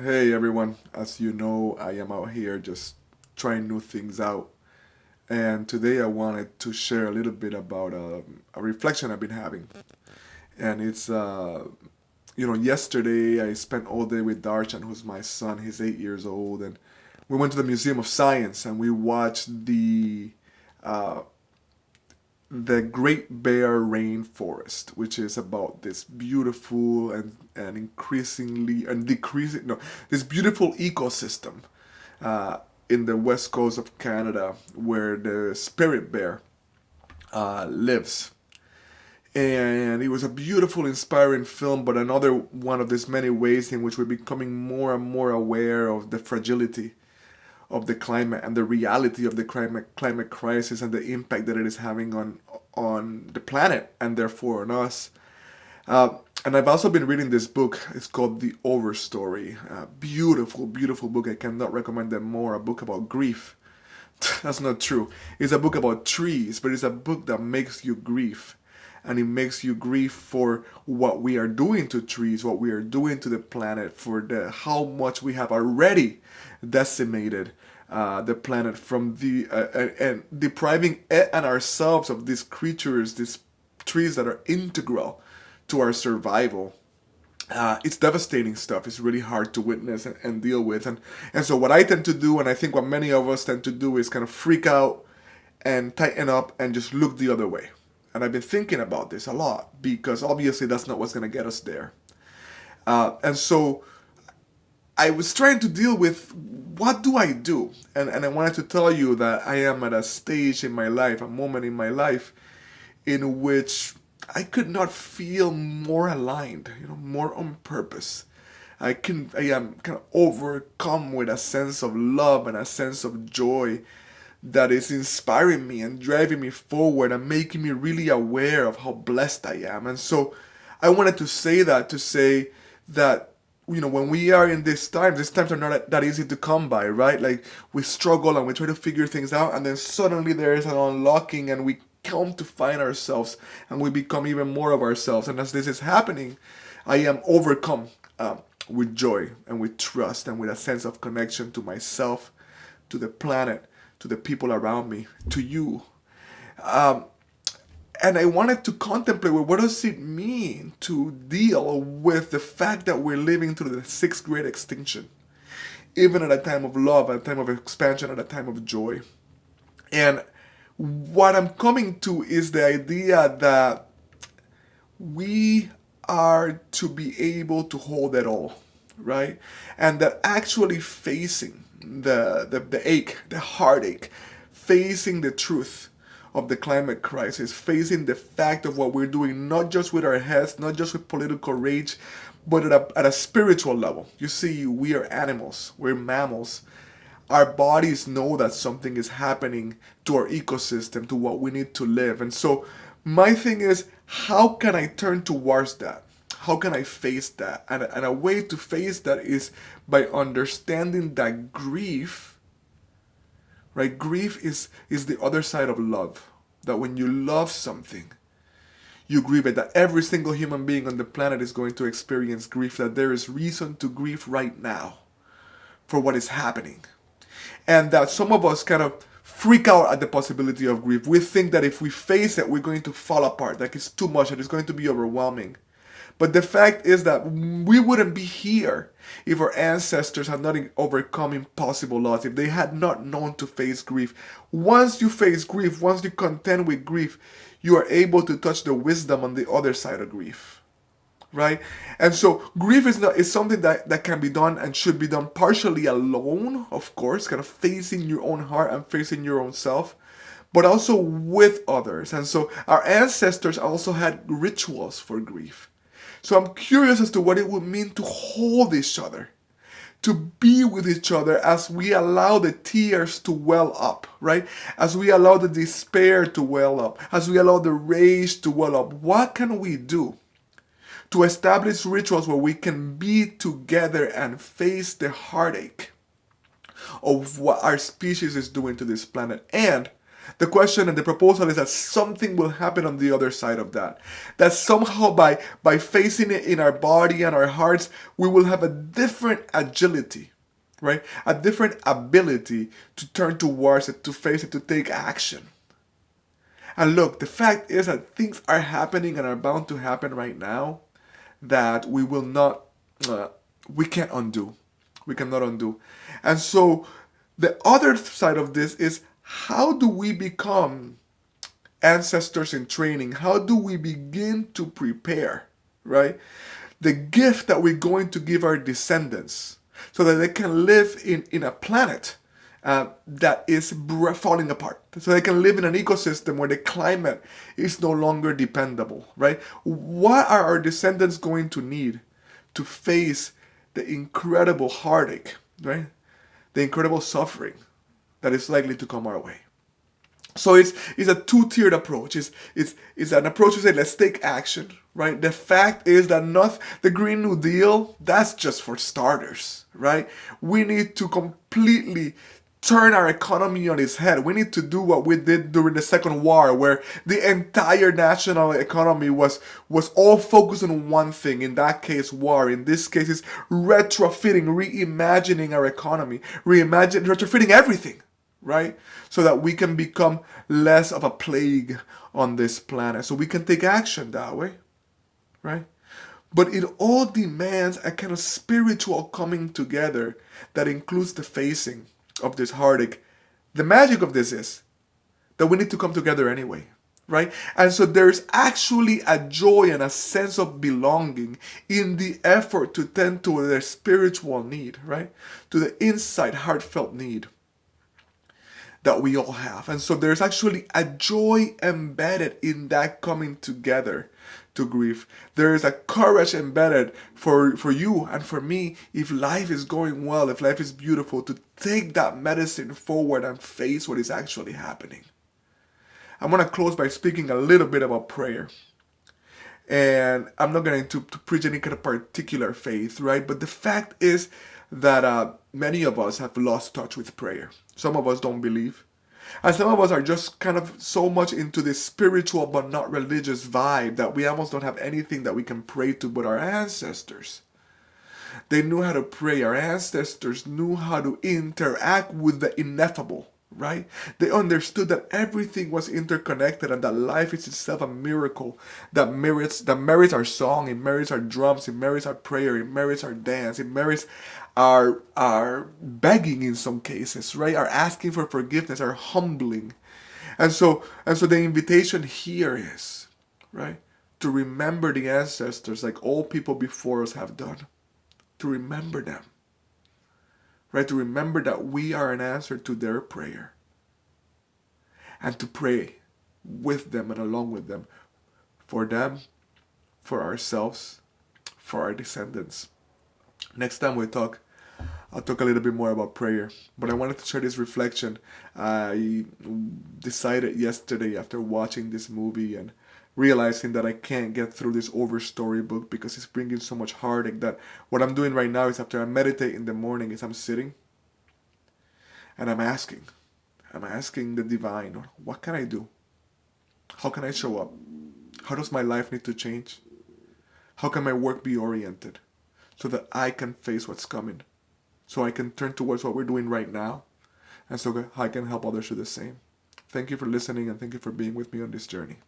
Hey everyone, as you know, I am out here just trying new things out. And today I wanted to share a little bit about a reflection I've been having. And yesterday I spent all day with Darshan, who's my son. He's 8 years old. And we went to the Museum of Science and we watched uh, the Great Bear Rainforest, which is about this beautiful and increasingly and decreasing, no, this beautiful ecosystem uh, in the west coast of Canada where the spirit bear lives. And it was a beautiful, inspiring film, but another one of these many ways in which we're becoming more and more aware of the fragility of the climate and the reality of the climate crisis and the impact that it is having on the planet and therefore on us. And I've also been reading this book. It's called The Overstory. Beautiful, beautiful book. I cannot recommend it more. A book about grief. That's not true. It's a book about trees, but it's a book that makes you grieve. And it makes you grieve for what we are doing to trees, what we are doing to the planet, for the how much we have already decimated the planet from the and depriving it and ourselves of these creatures, these trees that are integral to our survival. It's devastating stuff. It's really hard to witness and deal with. And so what I tend to do, and I think what many of us tend to do, is kind of freak out and tighten up and just look the other way. And I've been thinking about this a lot because obviously that's not what's going to get us there. And so I was trying to deal with what do I do? And I wanted to tell you that I am at a stage in my life, a moment in my life, in which I could not feel more aligned, more on purpose. I am kind of overcome with a sense of love and a sense of joy that is inspiring me and driving me forward and making me really aware of how blessed I am. And so I wanted to say that to say that when we are in these times are not that easy to come by, right? Like we struggle and we try to figure things out, and then suddenly there is an unlocking, and we come to find ourselves, and we become even more of ourselves. And as this is happening, I am overcome with joy and with trust and with a sense of connection to myself, to the planet, to the people around me, to you. Um, and I wanted to contemplate, well, what does it mean to deal with the fact that we're living through the sixth great extinction, even at a time of love, at a time of expansion, at a time of joy. And what I'm coming to is the idea that we are to be able to hold it all, right? And that actually facing the ache, the heartache, facing the truth of the climate crisis, facing the fact of what we're doing, not just with our heads, not just with political rage, but at a spiritual level. You see, we are animals, we're mammals. Our bodies know that something is happening to our ecosystem, to what we need to live. And so my thing is, how can I turn towards that? How can I face that? And a way to face that is by understanding that grief, right? Grief is the other side of love. That when you love something, you grieve it. That every single human being on the planet is going to experience grief. That there is reason to grieve right now for what is happening. And that some of us kind of freak out at the possibility of grief. We think that if we face it, we're going to fall apart, like it's too much and it's going to be overwhelming. But the fact is that we wouldn't be here if our ancestors had not overcome impossible loss, if they had not known to face grief. Once you face grief, once you contend with grief, you are able to touch the wisdom on the other side of grief, right? And so grief is something that can be done and should be done partially alone, of course, kind of facing your own heart and facing your own self, but also with others. And so our ancestors also had rituals for grief. So I'm curious as to what it would mean to hold each other, to be with each other as we allow the tears to well up, right? As we allow the despair to well up, as we allow the rage to well up. What can we do to establish rituals where we can be together and face the heartache of what our species is doing to this planet? And The question and the proposal is that something will happen on the other side of that. That somehow by facing it in our body and our hearts, we will have a different agility, right? A different ability to turn towards it, to face it, to take action. And look, the fact is that things are happening and are bound to happen right now that we will not, we can't undo. We cannot undo. And so the other side of this is, how do we become ancestors in training? How do we begin to prepare, right? The gift that we're going to give our descendants so that they can live in a planet that is falling apart. So they can live in an ecosystem where the climate is no longer dependable, right? What are our descendants going to need to face the incredible heartache, right? The incredible suffering that is likely to come our way. So it's a two-tiered approach. It's an approach to say, let's take action, right? The fact is that not the Green New Deal, that's just for starters, right? We need to completely turn our economy on its head. We need to do what we did during the Second War, where the entire national economy was all focused on one thing. In that case, war. In this case, it's retrofitting, reimagining our economy, retrofitting everything, right? So that we can become less of a plague on this planet. So we can take action that way, right? But it all demands a kind of spiritual coming together that includes the facing of this heartache. The magic of this is that we need to come together anyway, right? And so there's actually a joy and a sense of belonging in the effort to tend to their spiritual need, right? To the inside heartfelt need that we all have. And so there's actually a joy embedded in that coming together to grieve. There is a courage embedded for you and for me, if life is going well, if life is beautiful, to take that medicine forward and face what is actually happening. I'm going to close by speaking a little bit about prayer. And I'm not going to preach any kind of particular faith, right? But the fact is that many of us have lost touch with prayer. Some of us don't believe. And some of us are just kind of so much into this spiritual but not religious vibe that we almost don't have anything that we can pray to but our ancestors. They knew how to pray. Our ancestors knew how to interact with the ineffable, right? They understood that everything was interconnected and that life is itself a miracle that merits our song, it merits our drums, it merits our prayer, it merits our dance, it merits our begging in some cases, right? Our asking for forgiveness, our humbling. And so the invitation here is, right, to remember the ancestors like all people before us have done. To remember them. Right? To remember that we are an answer to their prayer. And to pray with them and along with them. For them, for ourselves, for our descendants. Next time I'll talk a little bit more about prayer. But I wanted to share this reflection. I decided yesterday after watching this movie and realizing that I can't get through this over storybook because it's bringing so much heartache, that what I'm doing right now is, after I meditate in the morning, is I'm sitting and I'm asking the divine, what can I do? How can I show up? How does my life need to change? How can my work be oriented so that I can face what's coming? So I can turn towards what we're doing right now, and so I can help others do the same. Thank you for listening, and thank you for being with me on this journey.